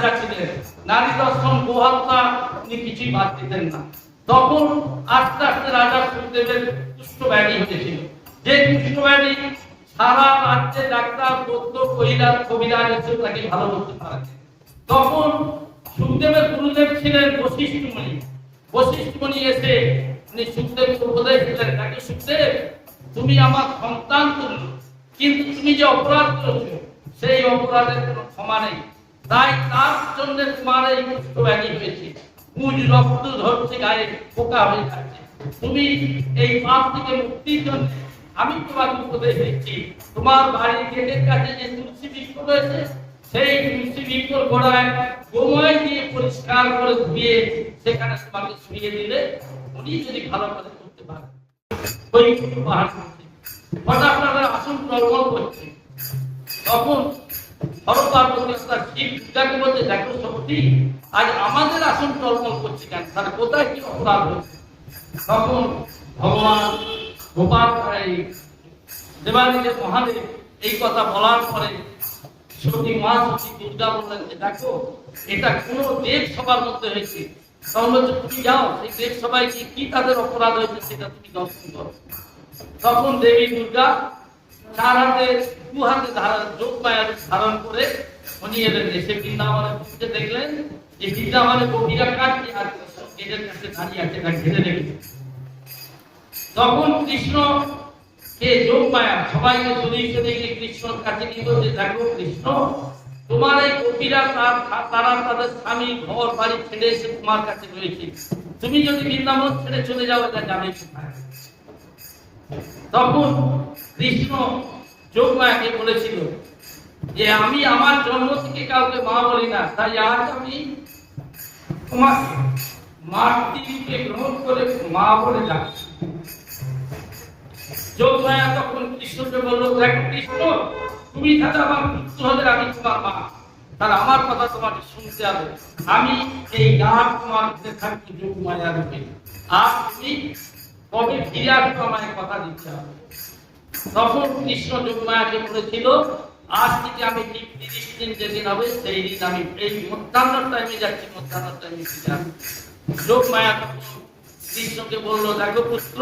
রাজা ছিলেন, নারী দর্শন গোহত্যা উনি কিছুই বাদ দিতেন না। তখন আস্তে আস্তে রাজা সুখদেবের কুষ্ঠব্যাধি হয়েছিল, যে কুষ্ঠব্যাধি সারা রাজ্যে ডাক্তার বৈদ্য কবিরাজ এসে তাকে ভালো করতে পারেন। তখন সুখদেবের গুরুদেব ছিলেন বশিষ্ঠ মুনি। বশিষ্ঠ মুনি এসে উনি সুখদেবকে উপদেশ দিলেন, তাকে সুখদেব তুমি আমার সন্তান তুল্য, কিন্তু তুমি যে অপরাধ করেছো সেই অপরাধের কোনো ক্ষমা নেই, তাই তার জন্য তোমার এই কুষ্ঠব্যাধি হয়েছে, পুজ রক্ত ধরছে, গায়ে পোকা হয়ে যাচ্ছে। তুমি এই পাপ থেকে মুক্তির জন্য আমি তোমাকে উপদেশ দিচ্ছি, তোমার বাড়ির গেটের কাছে যে তুলসী বৃক্ষ রয়েছে সেই তুলসী বৃক্ষর গোড়ায় গোময় দিয়ে পরিষ্কার করে ধুয়ে সেখানে তোমাকে শুয়ে দিলে উনি যদি ভালো করে করতে পারেন। ওই পাহাড় হঠাৎ তাদের আসন টলমল করছে। তখন হরপার্বতী তার শিব দুর্গাকে বলছে, দেখো সত্যি আজ আমাদের আসন টলমল করছে কেন, তাহলে কোথায় কি অপরাধ হচ্ছে? তখন ভগবান গোপাল দেবাদিদেব মহাদেব এই কথা বলার পরে সতী মহাসতী দুর্গা বললেন যে দেখো এটা কোন দেব সভার মধ্যে হয়েছে, তখন বলছে তুমি যাও সেই দেব সভায় কি তাদের অপরাধ হয়েছে সেটা তুমি দর্শন করো। তখন দেবী দুর্গা চার হাতে দু হাতে যোগমায়া ধারণ করে উনি এলেন, এসে বৃন্দাবনে পৌঁছে দেখলেন যে বৃন্দাবনে গোপীরা কাটছে আর গেটের কাছে দাঁড়িয়ে আছে, না ঘিরে রেখেছে। তখন কৃষ্ণ কে যোগমায়া সবাইকে সরিয়ে গিয়ে কৃষ্ণর কাছে নিয়ে বলছে, দেখো কৃষ্ণ তোমার এই গোপীরা তারা তাদের স্বামী ঘর বাড়ি ছেড়ে এসে তোমার কাছে রয়েছে, তুমি যদি বৃন্দাবন ছেড়ে চলে যাও এটা যাবে কোথায়? তখন কৃষ্ণ যোগমায়াকে বলেছিল যে আমি আমার জন্ম থেকে কাউকে মা বলি না, তাই আজ আমি তোমার মাতৃরূপে গ্রহণ করে মা বলে ডাকছি। যোগমায়া তখন কৃষ্ণকে বললো, দেখ কৃষ্ণ তুমি তাহলে আমার পুত্র হলে আমি তোমার মা, তাহলে আমার কথা তোমাকে শুনতে হবে, আমি এই গাছ তোমার ঘিরে থাকি যোগমায়া রূপে, আর তুমি কবে ফিরে আসবো আমায় কথা দিতে হবে। তখন কৃষ্ণ যোগমায়াকে বলেছিল, আজ থেকে আমি ঠিক 30 দিন যেদিন হবে সেই দিন আমি এই মধ্যাহ্ন টাইমে যাচ্ছি, মধ্যাহ্ন টাইমে ফিরে আসবো। যোগমায়া কৃষ্ণকে বললো, দেখো পুত্র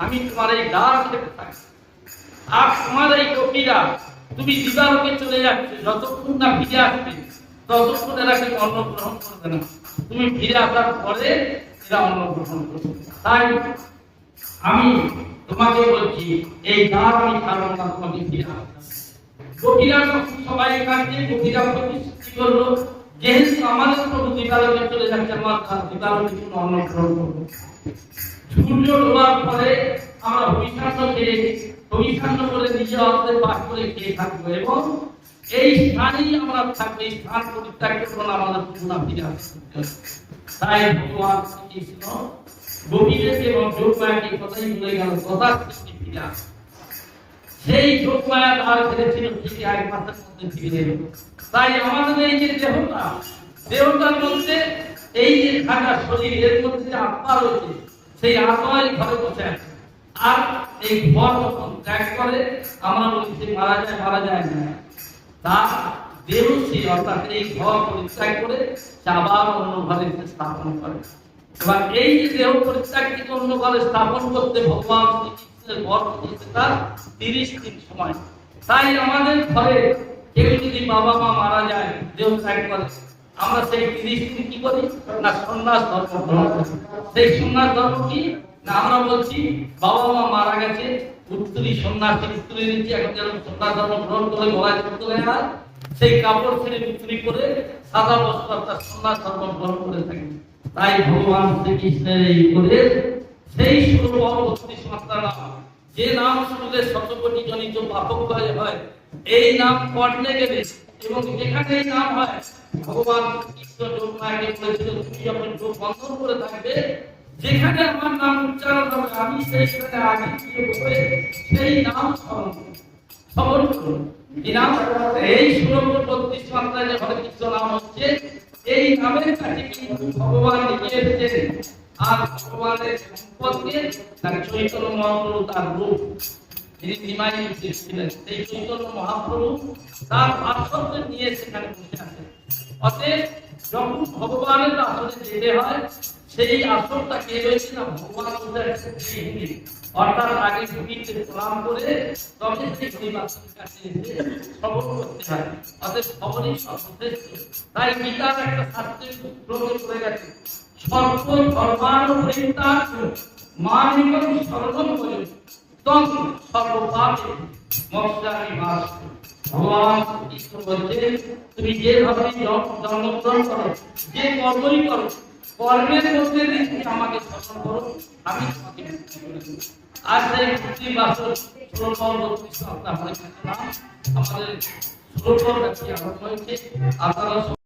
আমি তোমার এই ডাল খেতে থাকি, আর তোমার এই গোপীরা তুমি দিবালোকে চলে যাচ্ছে, যতক্ষণ না ফিরে আসবে ততক্ষণ এরা কেউ অন্ন গ্রহণ করবে না, তুমি ফিরে আসার পরে এরা অন্ন গ্রহণ করবে। তাই আমি তোমাকে বলছি এই ডাল আমি ছাড়বো না, তোমাকে ফিরে আসবে। গোপীরা সবাই কাছে গোপীরা প্রতিশ্রুতি করলো, যেহেতু আমাদের প্রভু দিবালোকে চলে যাচ্ছে, আমার দিবালোকে কোনো অন্ন গ্রহণ করবো। সূর্য ডোবার পরে আমরা ভবিষ্যান্ন করে নিজে আমাদের বাস করে খেয়ে থাকবো এবং এই স্থানেই আমরা থাকবো, এই স্থান পরিত্যাগ করবো না, আমাদের পুনঃ ফিরে আসতে। তাই ভগবান শ্রীকৃষ্ণ গোপীদেরকে এবং যোগমায়াকে কথাই বলে গেল, কথা সৃষ্টি ফিরে আসে। সেই যোগমায়া তার ছেড়েছিল ঠিক 1 মাসের মধ্যে ফিরে এলো। তাই আমাদের এই যে দেহটার মধ্যে এই যে থাকা শরীর, এর মধ্যে যে আত্মা রয়েছে, সেই আত্মাই ঘরে বসে আছে, আর এই ঘর যখন ত্যাগ করে আমরা বলি সে মারা যায় না, তার দেহ সেই অর্থাৎ এই ঘর পরিত্যাগ করে আবার অন্য ঘরে স্থাপন করে। এবার এই যে দেহ পরিত্যাগ থেকে অন্য ঘরে স্থাপন করতে ভগবান শ্রীকৃষ্ণের ঘর দিয়েছে তার 30 দিন সময়। তাই আমাদের ঘরে কেউ যদি বাবা মা মারা যায়, দেহ ত্যাগ করে, আমরা সেই 30 দিন কি করি না সন্ন্যাস ধর্ম গ্রহণ করি। সেই সন্ন্যাস ধর্ম কি না আমরা বলছি বাবা মা মারা গেছে, উত্তরী সন্ন্যাসী উত্তরী নিচ্ছি, এখন যেন সন্ন্যাস ধর্ম গ্রহণ করে গলায় চলতে হয় না, সেই কাপড় ছেড়ে উত্তরী করে সাদা বস্ত্র অর্থাৎ সন্ন্যাস ধর্ম গ্রহণ করে থাকি। তাই ভগবান শ্রীকৃষ্ণের এই উপদেশ সেই 16 মাত্রা যে নাম শুনলে 100 কোটি জনিত পাপক হয়, এই নাম পড়লে গেলে এবং যেখানে এই নাম হয় ভগবান কৃষ্ণ যোগমায়াকে বলেছিল, তুমি যখন চোখ বন্ধ করে থাকবে যেখানে আমার নাম উচ্চারণ হবে আমি সেইখানে আগে গিয়ে বসে সেই নাম স্মরণ করুন। এই 16 মাত্রায় যে হরে কৃষ্ণ নাম হচ্ছে, এই নামের কাছে কিন্তু ভগবান লিখে এসেছেন, আর ভগবানের সম্পর্কে তার চৈতন্য মহাপ্রভু তার রূপ যিনি নিমাই ছিলেন, সেই চৈতন্য মহাপ্রভু তার পার্শ্বদের নিয়ে সেখানে বসে আছেন। অতএব যখন ভগবানের আসরে যেতে হয় সেই আসরটা কে রয়েছে না ভগবান অর্থাৎ আগে ভূমিতে প্রণাম করে তবে সেই হরিবাসনের কাছে এসে শ্রবণ করতে হয়। অতএব খবরই সর্বশ্রেষ্ঠ। তাই গীতার একটা শাস্ত্রের শ্লোকে পড়ে গেছে সর্ব ধর্মানুপরিত্যাগ মানিকম শরণম ভজ তং সর্বপাপে মোক্ষামি বাস। ভগবান কৃষ্ণ বলছেন তুমি যে ভাবে জন্মগ্রহণ করো যে কর্মই করো কর্মের মধ্যে দিয়ে তুমি আমাকে স্মরণ করো আমি তোমাকে মুক্তি করে দেব। আর সেই মুক্তি বাসর শ্লোক আমাদের শ্লোক আরম্ভ হয়েছে। আপনারা